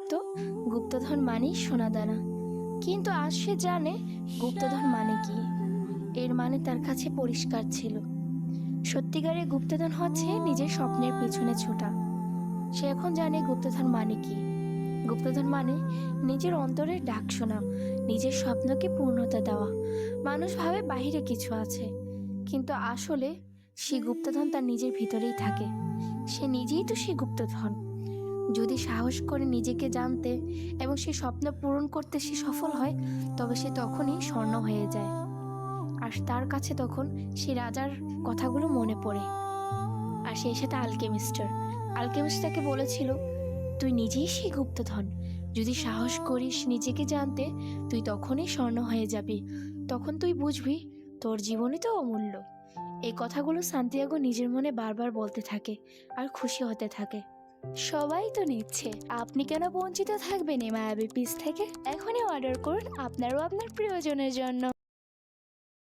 ভাবত গুপ্তধন মানেই সোনাদানা, কিন্তু আজ সে জানে গুপ্তধন মানে কি। এর মানে তার কাছে পরিষ্কার ছিল। সত্যিকারের গুপ্তধন হচ্ছে নিজের স্বপ্নের পিছনে ছোটা। সে এখন জানে গুপ্তধন মানে কি। গুপ্তধন মানে নিজের অন্তরের ডাক শোনা, নিজের স্বপ্নকে পূর্ণতা দেওয়া। মানুষ ভাবে বাহিরে কিছু আছে, কিন্তু আসলে সেই গুপ্তধন তার নিজের ভিতরেই থাকে। সে নিজেই তো সেই গুপ্তধন। যদি সাহস করে নিজেকে জানতে এবং সে স্বপ্ন পূরণ করতে সে সফল হয়, তবে সে তখনই স্বর্ণ হয়ে যায়। আর তার কাছে তখন সে রাজার কথাগুলো মনে পড়ে। আর সেই সাথে আলকেমিস্ট তাকে বলেছিল, তুই নিজেই সেই গুপ্তধন। যদি সাহস করিস নিজেকে জানতে, তুই তখনই স্বর্ণ হয়ে যাবি। তখন তুই বুঝবি তোর জীবনই তো অমূল্য। এই কথাগুলো সান্তিয়াগো নিজের মনে বারবার বলতে থাকে আর খুশি হতে থাকে। সবাই তো নিচ্ছে, আপনি কেন বঞ্চিত থাকবেন এই মায়াবী পিস থেকে? এখনই অর্ডার করুন আপনারও আপনার প্রিয়জনের জন্য।